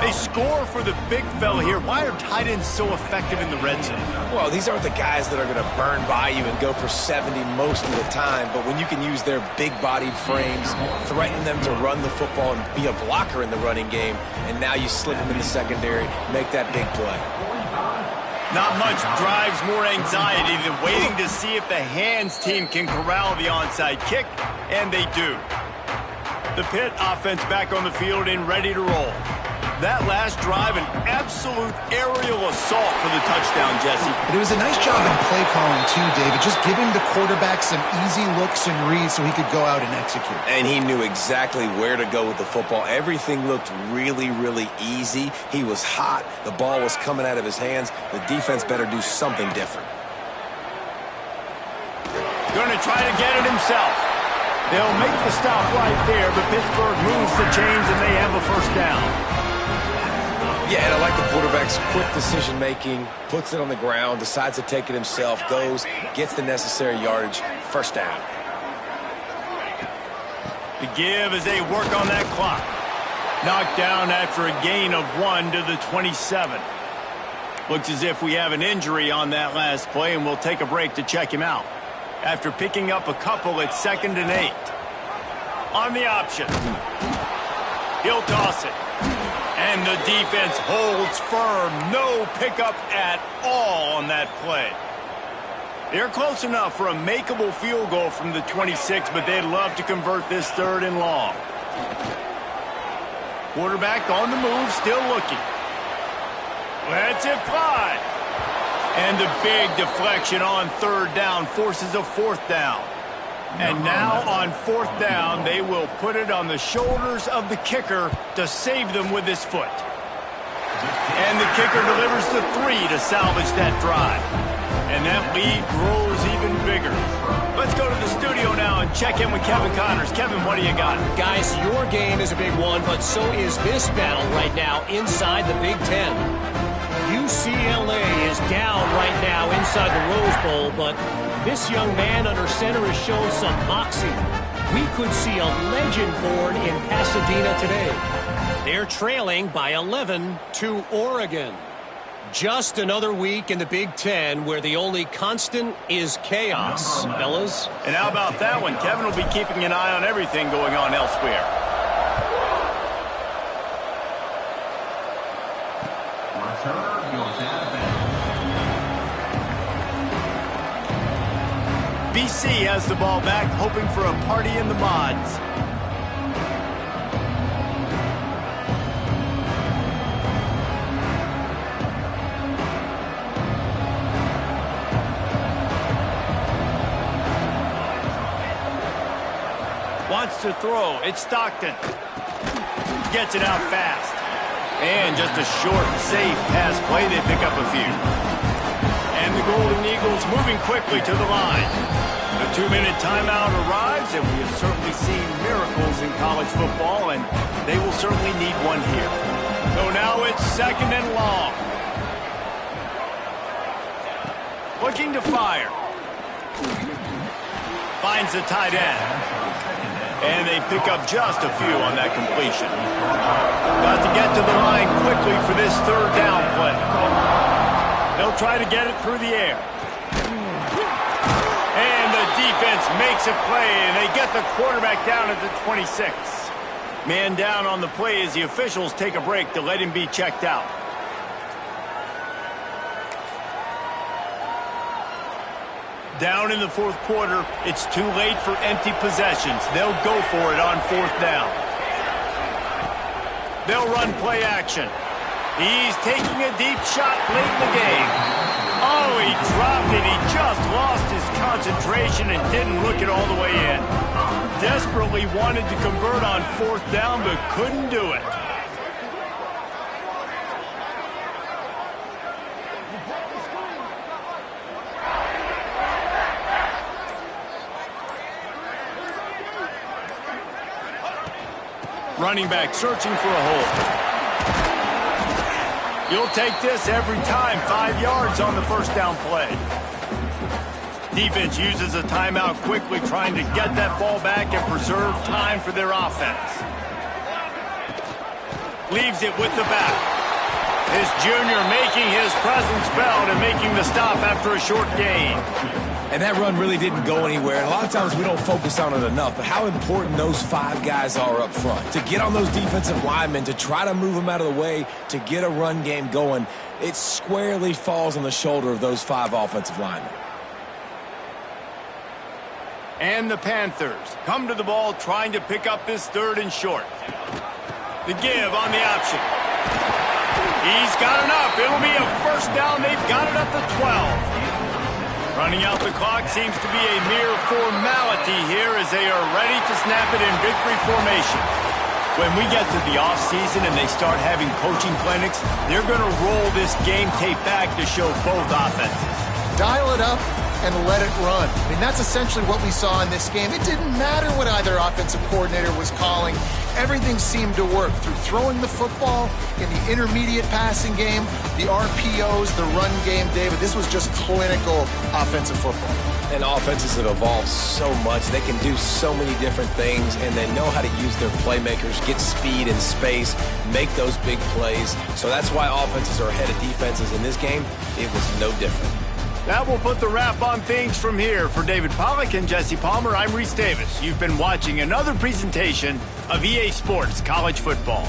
They score for the big fella here. Why are tight ends so effective in the red zone? Well, these aren't the guys that are going to burn by you and go for 70 most of the time, but when you can use their big-bodied frames, threaten them to run the football and be a blocker in the running game, and now you slip them in the secondary, make that big play. Not much drives more anxiety than waiting to see if the hands team can corral the onside kick, and they do. The Pitt offense back on the field and ready to roll. That last drive, an absolute aerial assault for the touchdown, Jesse. But it was a nice job in play calling too, David, just giving the quarterback some easy looks and reads so he could go out and execute. And he knew exactly where to go with the football. Everything looked really, really easy. He was hot. The ball was coming out of his hands. The defense better do something different. Going to try to get it himself. They'll make the stop right there, but Pittsburgh moves the chains and they have a 1st down. Yeah, and I like the quarterback's quick decision-making, puts it on the ground, decides to take it himself, goes, gets the necessary yardage, 1st down. The give as they work on that clock. Knocked down after a gain of 1 to the 27. Looks as if we have an injury on that last play, and we'll take a break to check him out. After picking up a couple at 2nd and 8. On the option. He'll toss it. And the defense holds firm. No pickup at all on that play. They're close enough for a makeable field goal from the 26, but they'd love to convert this 3rd and long. Quarterback on the move, still looking. Lets it fly. And the big deflection on 3rd down forces a 4th down. And now on 4th down, they will put it on the shoulders of the kicker to save them with his foot. And the kicker delivers the 3 to salvage that drive. And that lead grows even bigger. Let's go to the studio now and check in with Kevin Connors. Kevin, what do you got? Guys, your game is a big one, but so is this battle right now inside the Big Ten. UCLA is down right now inside the Rose Bowl, but this young man under center has shown some moxie. We could see a legend born in Pasadena today. They're trailing by 11 to Oregon. Just another week in the Big Ten where the only constant is chaos, fellas. And how about that one? Kevin will be keeping an eye on everything going on elsewhere. BC has the ball back, hoping for a party in the mods. Wants to throw. It's Stockton. Gets it out fast. And just a short, safe pass play. They pick up a few. And the Golden Eagles moving quickly to the line. The 2-minute timeout arrives, and we have certainly seen miracles in college football, and they will certainly need one here. So now it's 2nd and long. Looking to fire. Finds the tight end. And they pick up just a few on that completion. Got to get to the line quickly for this 3rd down play. They'll try to get it through the air. And the defense makes a play, and they get the quarterback down at the 26. Man down on the play as the officials take a break to let him be checked out. Down in the 4th quarter, it's too late for empty possessions. They'll go for it on 4th down. They'll run play action. He's taking a deep shot late in the game. Oh, he dropped it. He just lost his concentration and didn't look it all the way in. Desperately wanted to convert on 4th down, but couldn't do it. Running back searching for a hole. You'll take this every time. 5 yards on the 1st down play. Defense uses a timeout quickly, trying to get that ball back and preserve time for their offense. Leaves it with the back. This junior making his presence felt and making the stop after a short gain. And that run really didn't go anywhere. And a lot of times we don't focus on it enough, but how important those 5 guys are up front. To get on those defensive linemen, to try to move them out of the way, to get a run game going, it squarely falls on the shoulder of those 5 offensive linemen. And the Panthers come to the ball trying to pick up this 3rd and short. The give on the option. He's got enough. It'll be a 1st down. They've got it up to 12. Running out the clock seems to be a mere formality here as they are ready to snap it in victory formation. When we get to the offseason and they start having coaching clinics, they're going to roll this game tape back to show both offenses. Dial it up and let it run. I mean, that's essentially what we saw in this game. It didn't matter what either offensive coordinator was calling. Everything seemed to work through throwing the football in the intermediate passing game, the RPOs, the run game, David. This was just clinical offensive football. And offenses have evolved so much. They can do so many different things, and they know how to use their playmakers, get speed and space, make those big plays. So that's why offenses are ahead of defenses. In this game, it was no different. That will put the wrap on things from here. For David Pollack and Jesse Palmer, I'm Reese Davis. You've been watching another presentation of EA Sports College Football.